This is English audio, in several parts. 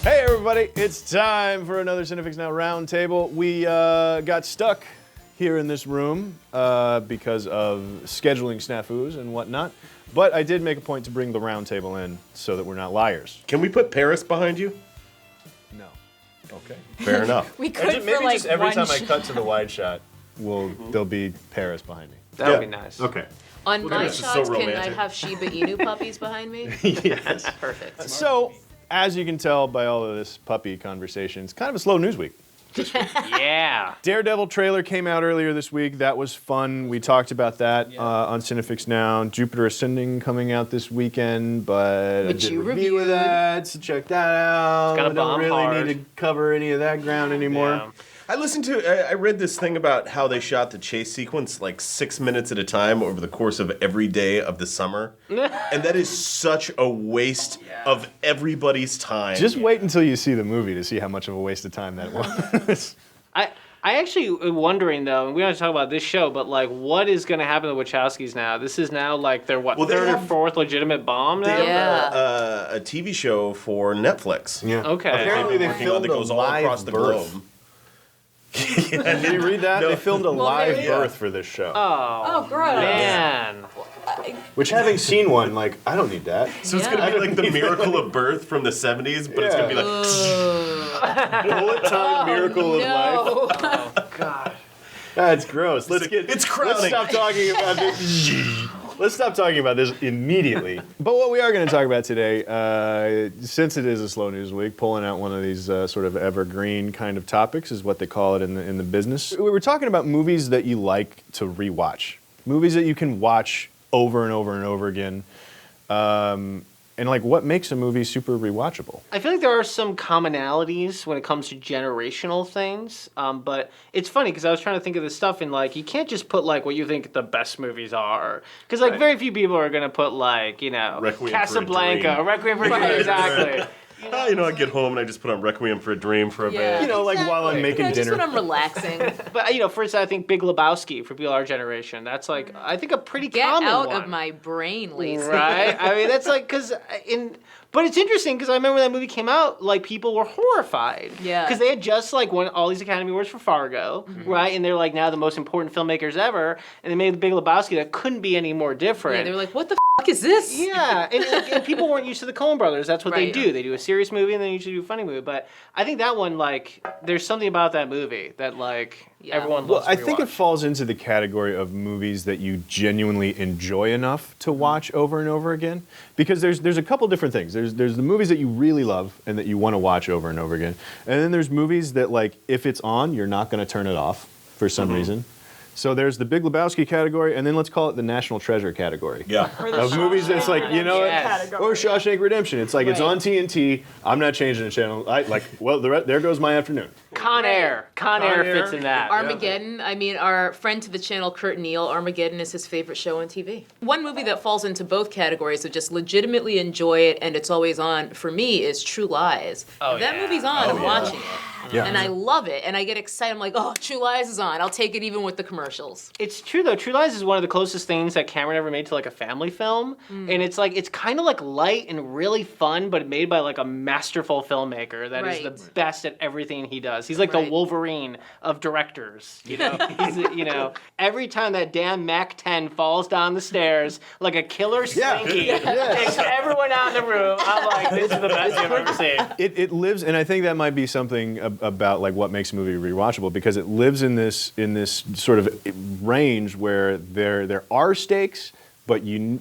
Hey everybody, it's time for another Cinefix Now Roundtable. We got stuck here in this room because of scheduling snafus and whatnot, but I did make a point to bring the roundtable in so that we're not liars. Can we put Paris behind you? No. Okay, fair enough. We could Maybe for like just every one time I cut to the wide shot, there'll be Paris behind me. That would be nice. Okay. On my this is shots, so can I romantic. have Shiba Inu puppies behind me? Yes. Perfect. So, as you can tell by all of this puppy conversation, it's kind of a slow news week. Yeah. Daredevil trailer came out earlier this week. That was fun. We talked about that on Cinefix Now. Jupiter Ascending coming out this weekend, but Which I did you a review of reviewed. that, so check that out. It's gonna I don't bomb really hard. need to cover any of that ground anymore. Yeah. I read this thing about how they shot the chase sequence like 6 minutes at a time over the course of every day of the summer. And that is such a waste of everybody's time. Just wait until you see the movie to see how much of a waste of time that was. I actually am wondering though, and we don't have to talk about this show, but like, what is going to happen to the Wachowskis now? This is now like their Well, they third or have- fourth legitimate bomb They now. have Yeah. a TV show for Netflix. Yeah. Okay. Apparently they Working on filmed that a goes all live across the birth. globe. Did you read that? No. They filmed a live maybe- birth for this show. Oh, gross. Man. Which, having seen one, like, I don't need that. So it's Yeah. gonna be like the miracle of birth from the 70s, but it's gonna be like Bullet time miracle of life. No. God. That's gross. Let's it's crowning. Let's stop talking about this. Let's stop talking about this immediately. But what we are going to talk about today, since it is a slow news week, pulling out one of these sort of evergreen kind of topics is what they call it in the business. We were talking about movies that you like to rewatch, movies that you can watch over and over and over again, and like what makes a movie super rewatchable. I feel like there are some commonalities when it comes to generational things, but it's funny because I was trying to think of this stuff and like you can't just put like what you think the best movies are because like very few people are gonna put like Requiem for a Casablanca, Dream. Requiem for a Dream, Right. exactly. I get home and I just put on Requiem for a Dream for a Yeah. bit. You know, like while I'm making Just dinner. when I'm relaxing. But for instance, I think Big Lebowski for people our generation. That's like I think a pretty Get common out one. of my brain, Lacey. Right? I mean, that's like but it's interesting because I remember when that movie came out, like people were horrified. Yeah. Because they had just like won all these Academy Awards for Fargo, right? And they're like now the most important filmmakers ever, and they made the Big Lebowski that couldn't be any more different. Yeah, they were like, what the fuck is this? Yeah, and people weren't used to the Coen Brothers. That's what they Right. do. They do a serious movie and then usually do a funny movie. But I think that one, like, there's something about that movie that like Yeah. everyone Well, loves. I to think it rewatch. falls into the category of movies that you genuinely enjoy enough to watch over and over again. Because there's a couple different things. There's the movies that you really love and that you want to watch over and over again. And then there's movies that, like, if it's on, you're not going to turn it off for some reason. So there's the Big Lebowski category, and then let's call it the National Treasure category. Yeah. Of movies that's like, you know, Yes. or Shawshank Redemption. It's like, it's Right. on TNT. I'm not changing the channel. There goes my afternoon. Con Air. Con Air Air. fits in that. Armageddon. I mean, our friend to the channel, Kurt Neal, Armageddon is his favorite show on TV. One movie that falls into both categories of just legitimately enjoy it and it's always on for me is True Lies. Oh, If that yeah. movie's on, I'm watching it. Yeah. And I love it. And I get excited. I'm like, oh, True Lies is on. I'll take it even with the commercials. It's true though. True Lies is one of the closest things that Cameron ever made to like a family film, Mm. and it's like it's kind of like light and really fun, but made by like a masterful filmmaker that is Right. the best at everything he does. He's like the Right. Wolverine of directors. You know, every time that damn Mac 10 falls down the stairs like a killer slinky, takes everyone out in the room. I'm like, this is the best I've ever seen. It lives, and I think that might be something about like what makes a movie rewatchable, because it lives in this sort of range where there are stakes, but you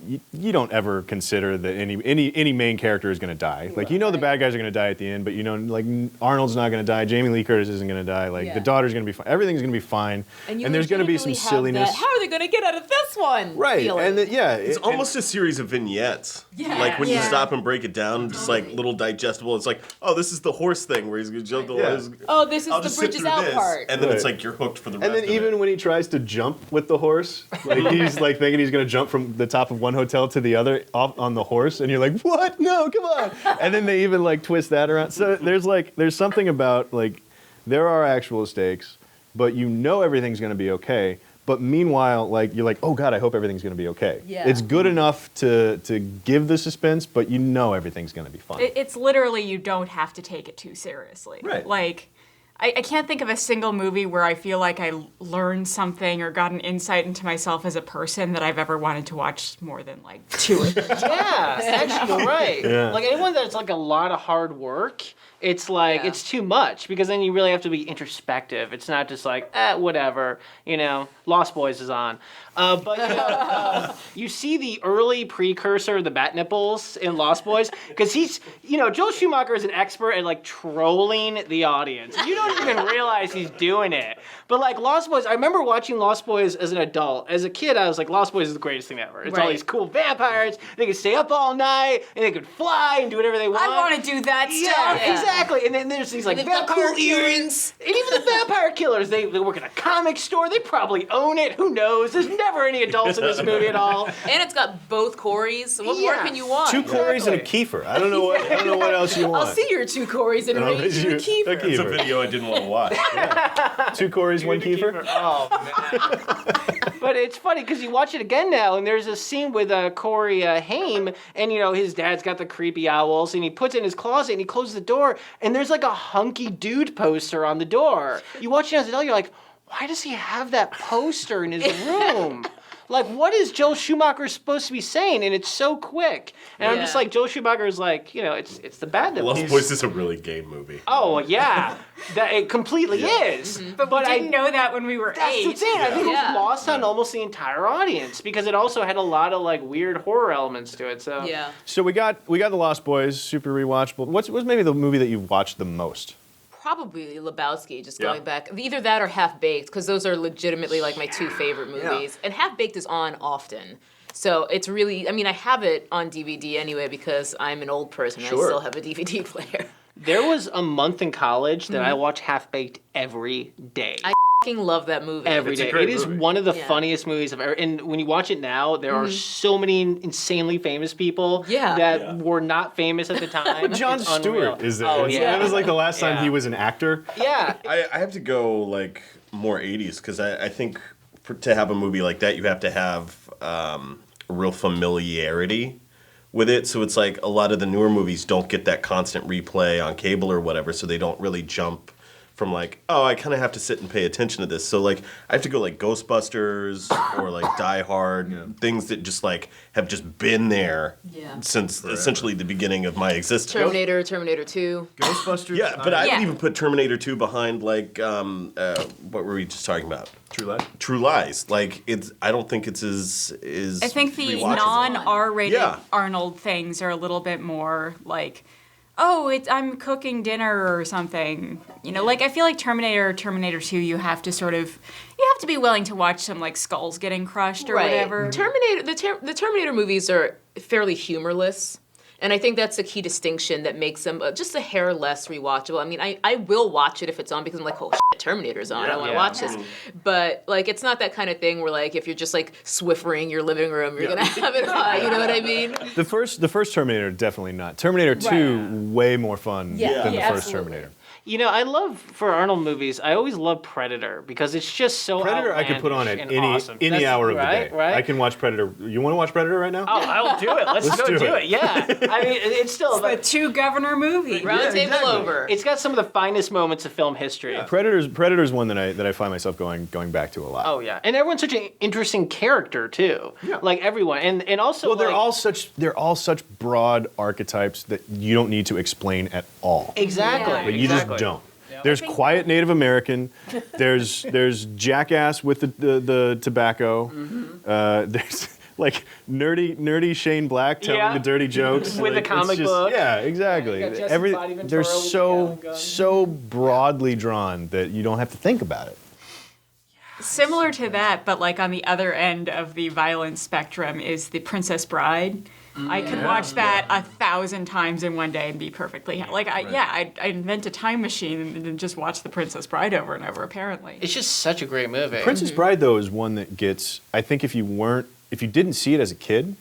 don't ever consider that any main character is going to die. Like, you know, the bad guys are going to die at the end, but you know, like, Arnold's not going to die, Jamie Lee Curtis isn't going to die, like, Yeah. the daughter's going to be fine, everything's going to be fine, and there's going to be some silliness. How are they going to get out of this one? Right, feeling. and It's almost a series of vignettes. Yeah. Like when you Yeah. stop and break it down, just like little digestible. It's like, oh, this is the horse thing where he's gonna jump the Yeah. horse. Oh, this is I'll the just sit bridges through out this, part. and then it's Right. like you're hooked for the rest And then of even it. when he tries to jump with the horse, like he's like thinking he's gonna jump from the top of one hotel to the other off on the horse, and you're like, what? No, come on. And then they even like twist that around. So there's something about like there are actual stakes, but you know everything's gonna be okay. But meanwhile, like you're like, oh God, I hope everything's going to be okay. Yeah. It's good enough to give the suspense, but you know everything's going to be fine. It's literally you don't have to take it too seriously. Right. Like, I can't think of a single movie where I feel like I learned something or got an insight into myself as a person that I've ever wanted to watch more than like 2 or 3 times. Yeah, actually, you're right. Yeah. Like anyone that's like a lot of hard work, it's like Yeah. it's too much because then you really have to be introspective. It's not just like whatever, Lost Boys is on. But you see the early precursor of the bat nipples in Lost Boys because he's Joel Schumacher is an expert at like trolling the audience. You don't even realize he's doing it. But like Lost Boys, I remember watching Lost Boys as an adult. As a kid, I was like, Lost Boys is the greatest thing ever. It's all Right. these cool vampires. They can stay up all night and they can fly and do whatever they want. I want to do that Yeah, stuff. Yeah. exactly. And then there's these like They've got vampire cool earrings. And even the vampire killers, they work in a comic store. They probably own it. Who knows? There's never any adults in this movie at all. And it's got both Corys. What more Yeah. can you want? 2 Corys and a Kiefer. I don't know what else you want. I'll see your 2 Corys and I'll raise raise you a you a Kiefer. It's a Kiefer. video I didn't want to watch. 2 Corys, 1 Kiefer. Oh man! But it's funny because you watch it again now, and there's a scene with Corey Haim, and his dad's got the creepy owls, and he puts it in his closet, and he closes the door, and there's like a hunky dude poster on the door. You watch it as an adult, you're like, why does he have that poster in his room? Like, what is Joel Schumacher supposed to be saying? And it's so quick. And I'm just Yeah. like, Joel Schumacher is like, it's the bad that Lost Boys is a really gay movie. Oh yeah, that it completely is. But we I didn't know that when we were That's 8. the thing. I think it Yeah. was lost on almost the entire audience because it also had a lot of like weird horror elements to it. So Yeah. So we got the Lost Boys, super rewatchable. What's maybe the movie that you've watched the most? Probably Lebowski, just Yeah. going back. Either that or Half Baked, because those are legitimately like my 2 favorite movies. And Half Baked is on often. So it's really, I mean, I have it on DVD anyway because I'm an old person. Sure. I still have a DVD player. there was a month in college that I watched Half Baked every day. I fucking love that movie. Every It's a day. great It is movie. one of the Yeah. funniest movies I've ever. And when you watch it now, there are so many insanely famous people Yeah. that were not famous at the time. John It's unreal. Stewart is there. Oh It's- yeah. That was like the last time Yeah. he was an actor. Yeah. I have to go like more 80s because I think to have a movie like that, you have to have a real familiarity with it. So it's like a lot of the newer movies don't get that constant replay on cable or whatever, so they don't really jump from like, oh, I kind of have to sit and pay attention to this. So like I have to go like Ghostbusters or like Die Hard, things that just like have just been there Yeah. since essentially the beginning of my existence. Terminator 2. Ghostbusters. Yeah, but I Yeah. would even put Terminator 2 behind like what were we just talking about? True Lies. True Lies. Like it's I don't think it's as I think the rewatchable. non-R-rated Yeah. Arnold things are a little bit more like, I'm cooking dinner or something. Like I feel like Terminator 2, you have to be willing to watch some like skulls getting crushed or whatever. The Terminator movies are fairly humorless. And I think that's the key distinction that makes them just a hair less rewatchable. I mean, I will watch it if it's on because I'm like, oh shit, Terminator's on. I want to Yeah. watch this. But like, it's not that kind of thing where like if you're just like Swiffering your living room, you're gonna have it on. You know what I mean? The first Terminator, definitely not. Terminator 2, way more fun Yeah. than the Yeah, first absolutely. Terminator. I love for Arnold movies. I always love Predator because it's just so Predator, I could put on outlandish it and any awesome. any That's- hour of the right, day. Right? I can watch Predator. You want to watch Predator right now? Oh, I'll do it. Let's go do do it. it. Yeah. I mean, it's still. The two governor movie. Round table exactly. over. It's got some of the finest moments of film history. Predator's one that I find myself going back to a lot. Oh yeah, and everyone's such an interesting character too. Yeah. Like everyone, and also Well, they're like, all such broad archetypes that you don't need to explain at all. exactly. Yeah. But you exactly. just don't. There's quiet Native American. There's jackass with the tobacco. There's like nerdy Shane Black telling Yeah. the dirty jokes With the Like, it's comic just- book. Yeah, exactly. You got Jesse Body Ventura They're with the so Gatling gun. so broadly drawn that you don't have to think about it. Similar to that, but like on the other end of the violence spectrum is The Princess Bride. I could watch that 1,000 times in one day and be perfectly like I'd invent a time machine and then just watch The Princess Bride over and over. Apparently, It's just such a great movie. Princess Bride though is one that gets. I think if you didn't see it as a kid,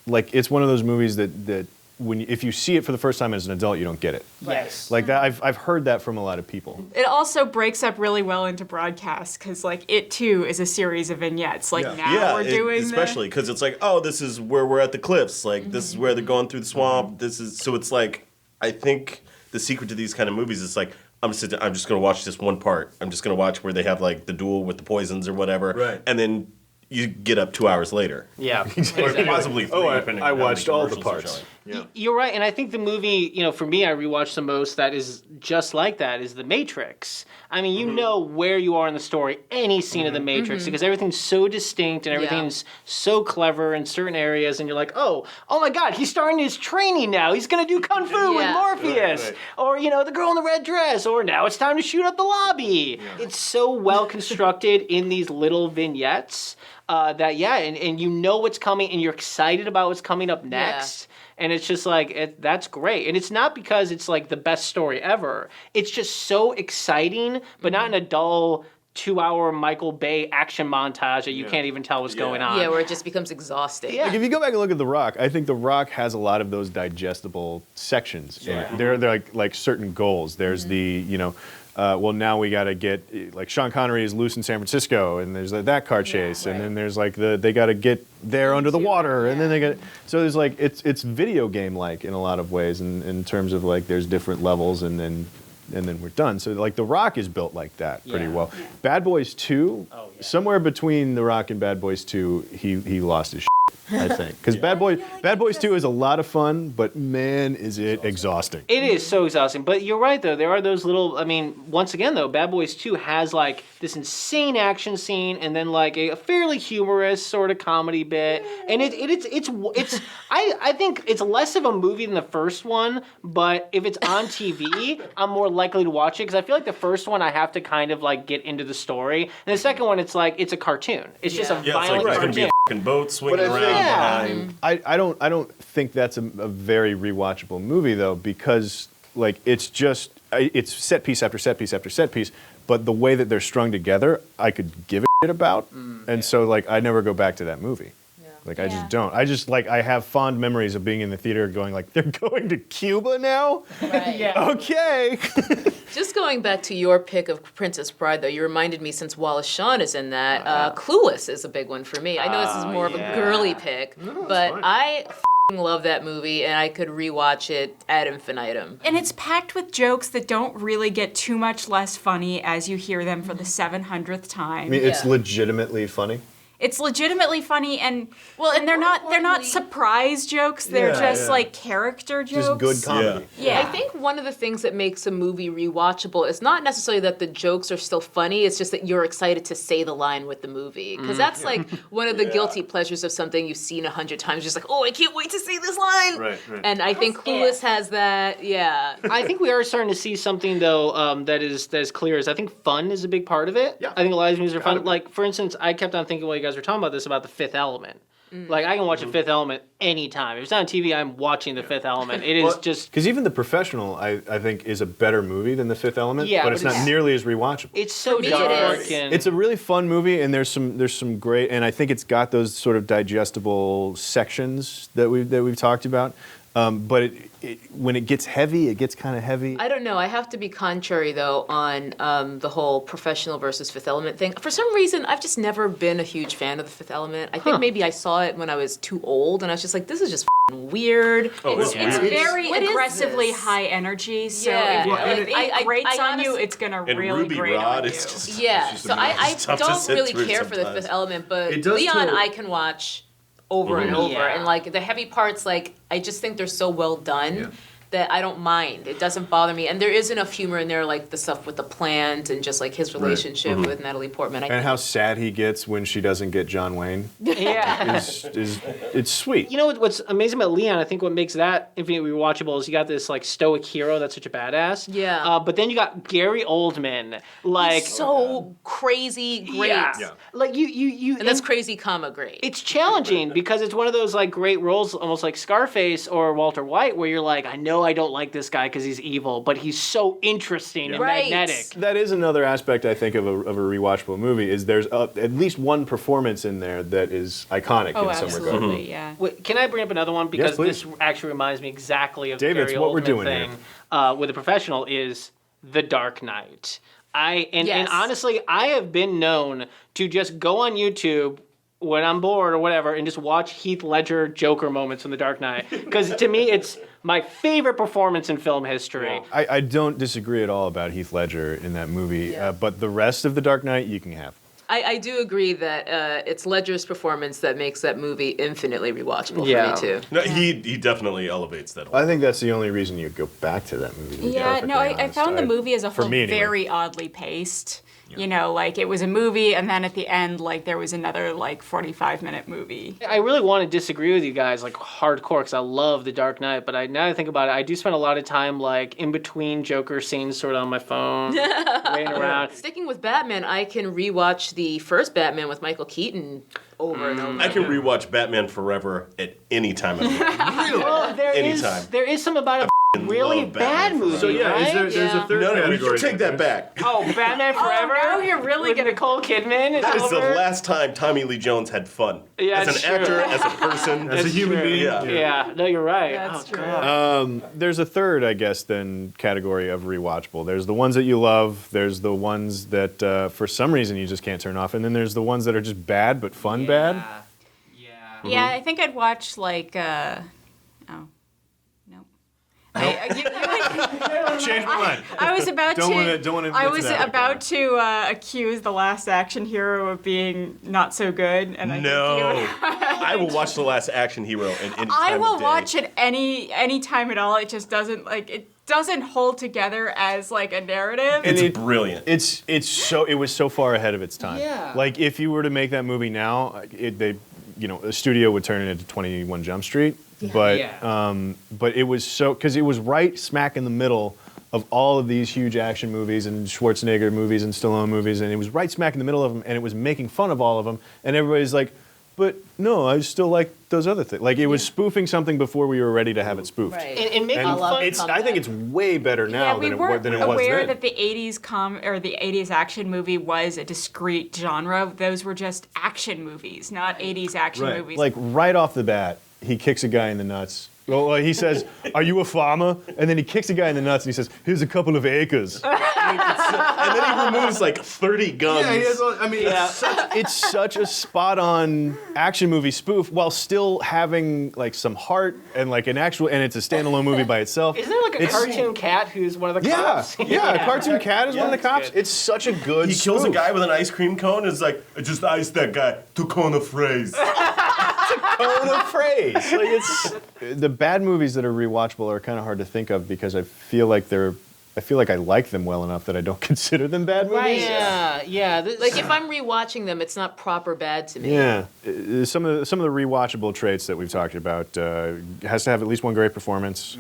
like it's one of those movies that if you see it for the first time as an adult, you don't get it. Yes. Like that, I've heard that from a lot of people. It also breaks up really well into broadcast because, like, it too is a series of vignettes. Like now we're doing especially because it's like, oh, this is where we're at the cliffs. Like this is where they're going through the swamp. This is so it's like I think the secret to these kind of movies is like I'm just gonna watch this one part. I'm just gonna watch where they have like the duel with the poisons or whatever, Right. and then you get up 2 hours later. Yeah. Or possibly 3, depending I on how watched many all the commercials parts. they're showing. You're right, and I think the movie, for me, I rewatched the most that is just like that is The Matrix. I mean, you know where you are in the story, any scene of The Matrix, because everything's so distinct and everything's so clever in certain areas, and you're like, oh my God, he's starting his training now. He's gonna do kung fu with Yeah. Morpheus, Right. or the girl in the red dress, or now it's time to shoot up the lobby. It's so well constructed in these little vignettes. And you know what's coming, and you're excited about what's coming up next. And it's just like, that's great. And it's not because it's like the best story ever. It's just so exciting, but not in a dull 2-hour Michael Bay action montage that you can't even tell what's going on. Yeah, where it just becomes exhausting. Yeah. Like if you go back and look at The Rock, I think The Rock has a lot of those digestible sections in it. They're like certain goals. There's the, well, now we got to get, like Sean Connery is loose in San Francisco, and there's that car chase, and then there's like they got to get there under the water, and then they got, so there's like, it's video game-like in a lot of ways, in terms of like there's different levels, and then we're done. So like The Rock is built like that pretty well. Bad Boys 2, somewhere between The Rock and Bad Boys 2, he lost his shit, I think. Because Bad Boys 2 is a lot of fun, but man, is it exhausting. It is so exhausting. But you're right, though. There are those little, once again, though, Bad Boys 2 has, like, this insane action scene and then, like, a fairly humorous sort of comedy bit. And I think it's less of a movie than the first one, but if it's on TV, I'm more likely to watch it because I feel like the first one I have to kind of, like, get into the story. And the second one, it's like, it's a cartoon. It's just a Yeah, it's like violent there's going to be cartoon. a fucking boat swinging But I around think- behind. I don't think that's a very rewatchable movie though, because like it's set piece after set piece after set piece, but the way that they're strung together, I could give a shit about, and so like I never go back to that movie. Like I just don't. I just like I have fond memories of being in the theater going like they're going to Cuba now. Right. Okay. Just going back to your pick of Princess Bride, though, you reminded me since Wallace Shawn is in that, Clueless is a big one for me. I know this is more of a girly pick, but I love that movie, and I could rewatch it ad infinitum. And it's packed with jokes that don't really get too much less funny as you hear them for the 700th time. I mean, it's Yeah. legitimately funny. It's legitimately funny, and they're not surprise jokes. They're just like character jokes. Just good comedy. Yeah. I think one of the things that makes a movie rewatchable is not necessarily that the jokes are still funny, it's just that you're excited to say the line with the movie. Because that's like one of the guilty pleasures of something you've seen 100 times, just like, oh, I can't wait to see this line. Right. And I think Clueless has that, yeah. I think we are starting to see something though that is clear. Is I think fun is a big part of it. Yeah. I think a lot of these movies are fun. Like for instance, I kept on thinking while you guys were talking about this about The Fifth Element. Like I can watch The Fifth Element anytime. If it's not on TV, I'm watching The Fifth Element. It is just Because even The Professional, I think, is a better movie than The Fifth Element, Yeah, but it's but not nearly as rewatchable. it's so me, it dark is. and It's a really fun movie, and there's some great, and I think it's got those sort of digestible sections that we've talked about. But when it gets heavy, it gets kind of heavy. I don't know. I have to be contrary, though, on the whole Professional versus Fifth Element thing. For some reason, I've just never been a huge fan of the Fifth Element. I think maybe I saw it when I was too old, and I was just like, this is just f***ing weird. Oh, it's It's weird. very What is aggressively this? high energy, so Yeah. if it grates on you, honestly- it's gonna And really Ruby grate Rod on you. is just Yeah, it's so I tough to don't sit really through care for the sometimes. Fifth Element, but It does Leon to- I can watch over and over, Yeah. and like the heavy parts, like I just think they're so well done that I don't mind. It doesn't bother me, and there is enough humor in there, like the stuff with the plant and just like his relationship with Natalie Portman. I And how sad he gets when she doesn't get John Wayne yeah. is it's sweet. You know what's amazing about Leon? I think what makes that infinitely rewatchable is you got this like stoic hero that's such a badass. Yeah. But then you got Gary Oldman, like so crazy great. Yeah. Like you And that's crazy, comma great. It's challenging because it's one of those like great roles, almost like Scarface or Walter White, where you're like, I know know I don't like this guy because he's evil, but he's so interesting and Right. magnetic. That is another aspect, I think, of a rewatchable movie, is there's at least one performance in there that is iconic Oh, in some regard. absolutely, yeah. Wait, can I bring up another one? Because please. this actually reminds me exactly of David, the it's very what we're ultimate doing here. thing with a professional is The Dark Knight. And Yes. honestly, I have been known to just go on YouTube when I'm bored or whatever and just watch Heath Ledger Joker moments from The Dark Knight. Because to me, it's my favorite performance in film history. I don't disagree at all about Heath Ledger in that movie, Yeah. but the rest of The Dark Knight you can have. I do agree that it's Ledger's performance that makes that movie infinitely rewatchable Yeah. for me too. No, he definitely elevates that. I think that's the only reason you go back to that movie. To be Yeah, perfectly no, I honest. found the movie as a for whole me anyway. very oddly paced. You know, like it was a movie, and then at the end, like there was another like 45-minute movie. I really want to disagree with you guys, like hardcore, because I love The Dark Knight. But now I think about it, I do spend a lot of time like in between Joker scenes, sort of on my phone, waiting around. Sticking with Batman, I can rewatch the first Batman with Michael Keaton over and over. I can rewatch Batman Forever at any time of the day. Well, Anytime. there is something about a really love bad Batman movie, Forever. right? there's Yeah. a third No, category. you take that back. Oh, Batman Forever? now you're really With gonna- Nicole Kidman is That is the over? last time Tommy Lee Jones had fun. Yeah, as an it's true. actor, as a person, As a That's human true. being. Yeah. Yeah, no, you're right. That's Oh, true. God. There's a third, I guess, then category of rewatchable. There's the ones that you love. There's the ones that for some reason you just can't turn off, and then there's the ones that are just bad but fun bad. Yeah. Yeah, I think I'd watch like. Oh, no. Change my mind. I was about Don't to. wanna admit I to was that, about to accuse The Last Action Hero of being not so good, and I think you no. would- I will watch The Last Action Hero at any time I will of day. watch it any time at all. It just doesn't it doesn't hold together as like a narrative. It's it- brilliant. It was so far ahead of its time. Yeah. Like if you were to make that movie now, a studio would turn it into 21 Jump Street. But Yeah. but it was because it was right smack in the middle of all of these huge action movies and Schwarzenegger movies and Stallone movies, and it was right smack in the middle of them, and it was making fun of all of them, and everybody's like, but no, I still like those other things. Like it was spoofing something before we were ready to have it spoofed. Right. And making And fun. I think it's way better now Yeah, we than weren't it was aware then. that the 80s the 80s action movie was a discrete genre. Those were just action movies, not 80s action Right. movies. Like right off the bat, he kicks a guy in the nuts. Well, he says, "Are you a farmer?" And then he kicks a guy in the nuts and he says, "Here's a couple of acres." And then he removes like 30 guns. It's such a spot-on action movie spoof while still having like some heart and like an actual, and it's a standalone movie by itself. Isn't there like a It's- cartoon cat who's one of the Yeah, cops? yeah. A cartoon cat is one of the that's cops. good. It's such a good. He kills a spoof. guy with an ice cream cone and is like, I just iced that guy to cone a phrase. Tone of phrase. Like it's the bad movies that are rewatchable are kind of hard to think of because I feel like I like them well enough that I don't consider them bad movies. Yeah. Like if I'm rewatching them, it's not proper bad to me. Yeah, some of the rewatchable traits that we've talked about has to have at least one great performance,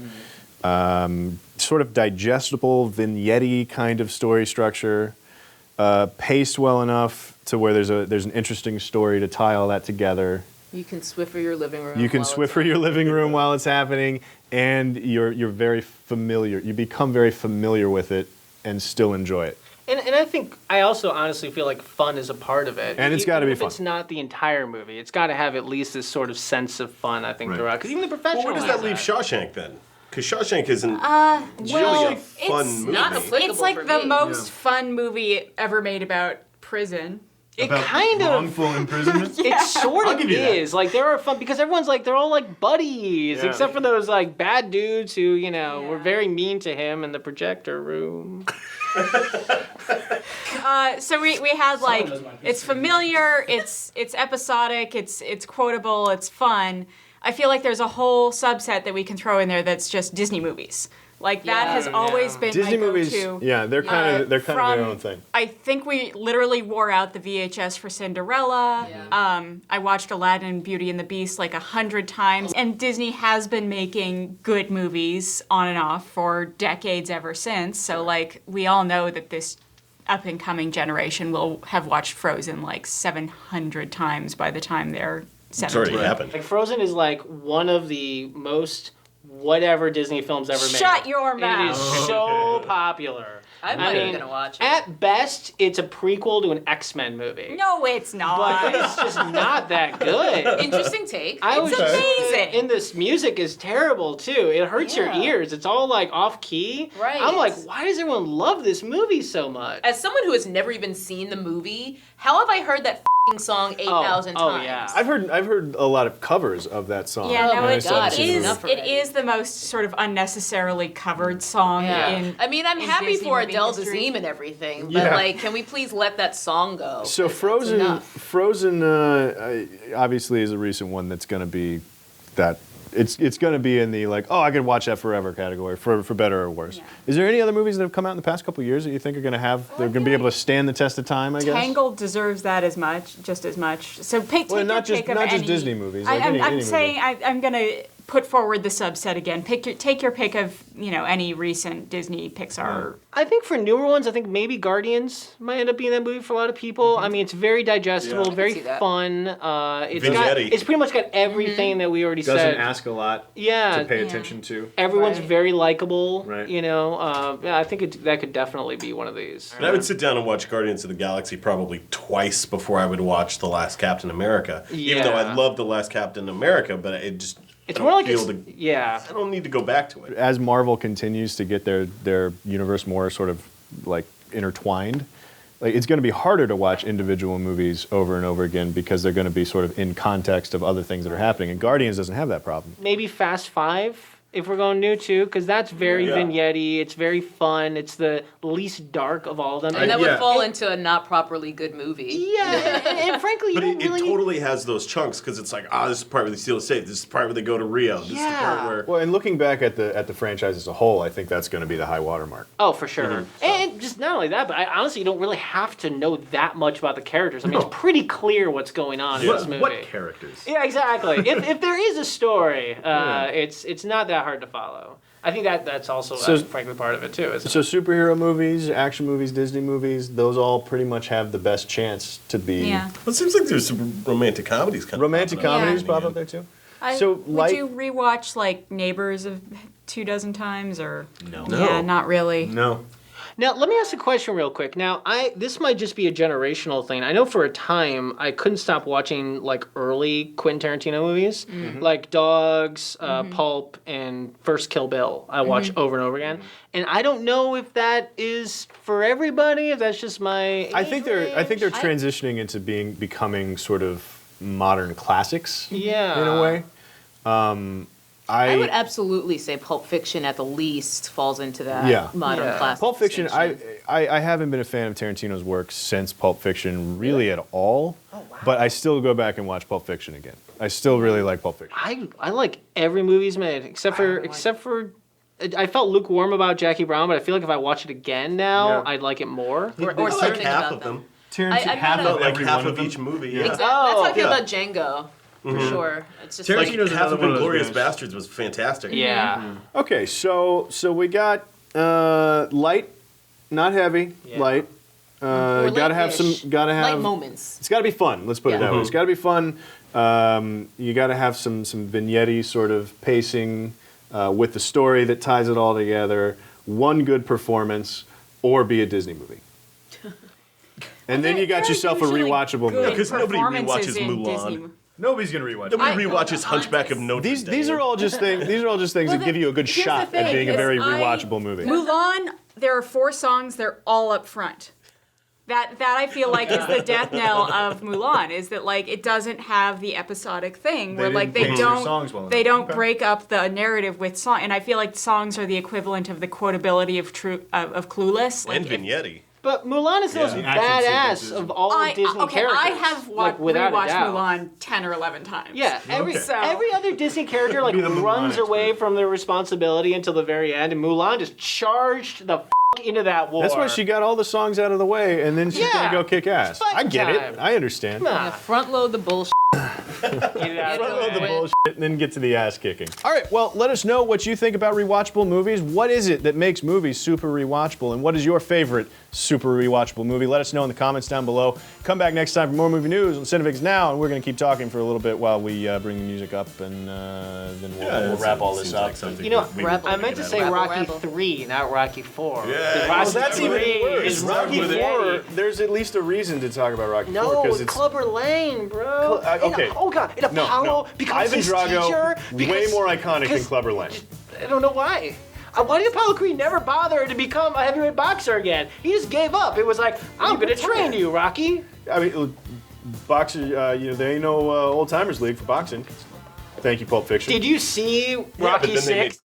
sort of digestible, vignette kind of story structure, paced well enough to where there's an interesting story to tie all that together. You can Swiffer your living room. You can while it's Swiffer your living room while it's happening, and you're very familiar. You become very familiar with it and still enjoy it. And I think I also honestly feel like fun is a part of it. And it's gotta be Even if fun. It's not the entire movie. It's got to have at least this sort of sense of fun. I think Right. throughout. Because even the Well, professional. where does has that leave Shawshank then? Because Shawshank isn't really a fun it's movie. not applicable It's like for the me. most fun movie ever made about prison. It kind of. wrongful imprisonment. It sort I'll of give you that. is. Like, there are fun because everyone's like, they're all like buddies, Yeah. except for those like bad dudes who, were very mean to him in the projector room. So we had like it's familiar, it's episodic, it's quotable, it's fun. I feel like there's a whole subset that we can throw in there that's just Disney movies. Like that Yeah. has always been Disney my movies, go-to. yeah, they're kind of their from- own thing. I think we literally wore out the VHS for Cinderella. Yeah. I watched Aladdin and Beauty and the Beast like 100 times. And Disney has been making good movies on and off for decades ever since. So like we all know that this up and coming generation will have watched Frozen like 700 times by the time they're It's already 17. happened. Like Frozen is like one of the most whatever Disney films ever made. Shut your It mouth. is so popular. I'm not even gonna watch it. At best, it's a prequel to an X-Men movie. No, it's But not. it's just not that good. Interesting take. I was It's amazing. And this music is terrible too. It hurts your Yeah. ears. It's all like off key. Right. I'm like, why does everyone love this movie so much? As someone who has never even seen the movie, how have I heard that f***ing song 8,000 times? yeah. I've heard a lot of covers of that song. Yeah, Oh no, my it God, is. it's enough It already. is the most sort of unnecessarily covered song in. I mean, I'm in happy Disney for movie Adele industry. Dazeem and everything, but Yeah. like, can we please let that song go? So 'Cause that's Frozen, enough. obviously is a recent one that's going to be that it's going to be in the like, oh, I could watch that forever category for better or worse. Yeah. Is there any other movies that have come out in the past couple of years that you think are going to have they're going to be able to stand the test of time? I guess. Tangled deserves that just as much. So take Well, your not just- pick of not just any- Disney movies, like any I'm movie. saying I'm gonna put forward the subset again. Take your pick of any recent Disney Pixar. I think for newer ones, I think maybe Guardians might end up being that movie for a lot of people. I mean, it's very digestible, Yeah. I very see that. fun. Vignette-y. It's pretty much got everything that we already said. a lot Yeah, to pay Yeah. attention to. everyone's Right. very likable. Right. Yeah, I think that could definitely be one of these. And I would sit down and watch Guardians of the Galaxy probably twice before I would watch The Last Captain America. Even though I Yeah. love The Last Captain America, but I It's don't more like feel yeah. I don't need to go back to it. As Marvel continues to get their universe more sort of like intertwined, like it's going to be harder to watch individual movies over and over again because they're going to be sort of in context of other things that are happening. And Guardians doesn't have that problem. Maybe Fast Five if we're going new too, because that's very Yeah. vignette-y. It's very fun. It's the least dark of all of them. And that would Yeah. fall into a not properly good movie. Yeah, and frankly, you But don't it really. totally has those chunks because it's like, this is the part where they steal the safe. This is the part where they go to Rio. This is the Yeah. part where. Well, and looking back at the franchise as a whole, I think that's going to be the high watermark. Oh, for sure. And just not only that, but I honestly don't really have to know that much about the characters. I mean, it's pretty clear what's going on in this movie. characters? Yeah, exactly. if there is a story, it's not that hard to follow. I think that's also frankly part of it too. Isn't So it? superhero movies, action movies, Disney movies, those all pretty much have the best chance to be. Yeah. Well, it seems like there's some romantic comedies kind Romantic of popping comedies up. pop up there too. Would like you rewatch like Neighbors of 24 times or? No. Yeah, not really. No. Now, let me ask a question real quick. Now, this might just be a generational thing. I know for a time I couldn't stop watching like early Quentin Tarantino movies, like Dogs, Pulp, and First Kill Bill. I watch over and over again, and I don't know if that is for everybody. If that's just my. I think they're transitioning into becoming sort of modern classics Yeah. in a way. I would absolutely say Pulp Fiction at the least falls into that Yeah. modern Yeah. classic. Pulp Fiction. distinction. I haven't been a fan of Tarantino's work since Pulp Fiction really at all. But I still go back and watch Pulp Fiction again. I still really like Pulp Fiction. I like every movie he's made except for. I felt lukewarm about Jackie Brown, but I feel like if I watch it again now, Yeah. I'd like it more. Or I like something half about of them. I'm not a- Like half of each movie. Yeah. Exactly. That's how I feel Yeah. about Django, for sure. It's just Like like, half of Inglourious Bastards was fantastic. Yeah. Okay, so we got light, not heavy, Yeah. light. or Gotta have light-ish. some. Gotta have. light moments. It's got to be fun. Let's put it Yeah. that way. It's got to be fun. You got to have some vignette sort of pacing with the story that ties it all together. One good performance, or be a Disney movie. And then you got yourself a rewatchable movie. Because nobody Performances rewatches in Mulan. Disney. Nobody's gonna rewatch. Nobody I- rewatches Hunchback of Notre Dame. These are all just things. These are all just things Well, that give you a good here's the shot at thing, being a is very I- rewatchable movie. Mulan, there are 4 songs, they're all up front. That I feel like is the death knell of Mulan, is that like it doesn't have the episodic thing where like didn't pace their songs well they enough. don't Okay. break up the narrative with song, and I feel like songs are the equivalent of the quotability of Clueless. Like And Vignette. But Mulan is the most The action badass sequences. of all Disney okay, characters. I have like, without a rewatched doubt. Mulan 10 or 11 times. Yeah, every So- every other Disney character like Be the Mulan runs expert. away from their responsibility until the very end, and Mulan just charged the into that war. That's why she got all the songs out of the way, and then she's Yeah. gonna go kick ass. Fight I get time. it. I understand. Nah. Front load the bullshit. Get it out of Front the load the way. bullshit and then get to the ass kicking. All right, well, let us know what you think about rewatchable movies. What is it that makes movies super rewatchable, and what is your favorite super rewatchable movie? Let us know in the comments down below. Come back next time for more movie news on Cinefigs Now, and we're going to keep talking for a little bit while we bring the music up, and then we'll wrap all this up. You know, Rabble. I meant to say Rabble, Rocky rabble. 3, not Rocky 4. Yeah. Rocky Oh, that's even 3 worse. is Rocky Rocky 4, 4. there's at least a reason to talk about Rocky 4 No, because it's it's Clubber Lane, bro. okay. Oh god, and Apollo becomes Ivan his Drago, teacher. way because- more iconic than because- Clubber Lang. I don't know why. Why did Apollo Creed never bother to become a heavyweight boxer again? He just gave up. It was like, I'm gonna train you, Rocky. I mean, boxers, they ain't no old timers league for boxing. Thank you, Pulp Fiction. Did you see but Rocky then they 6?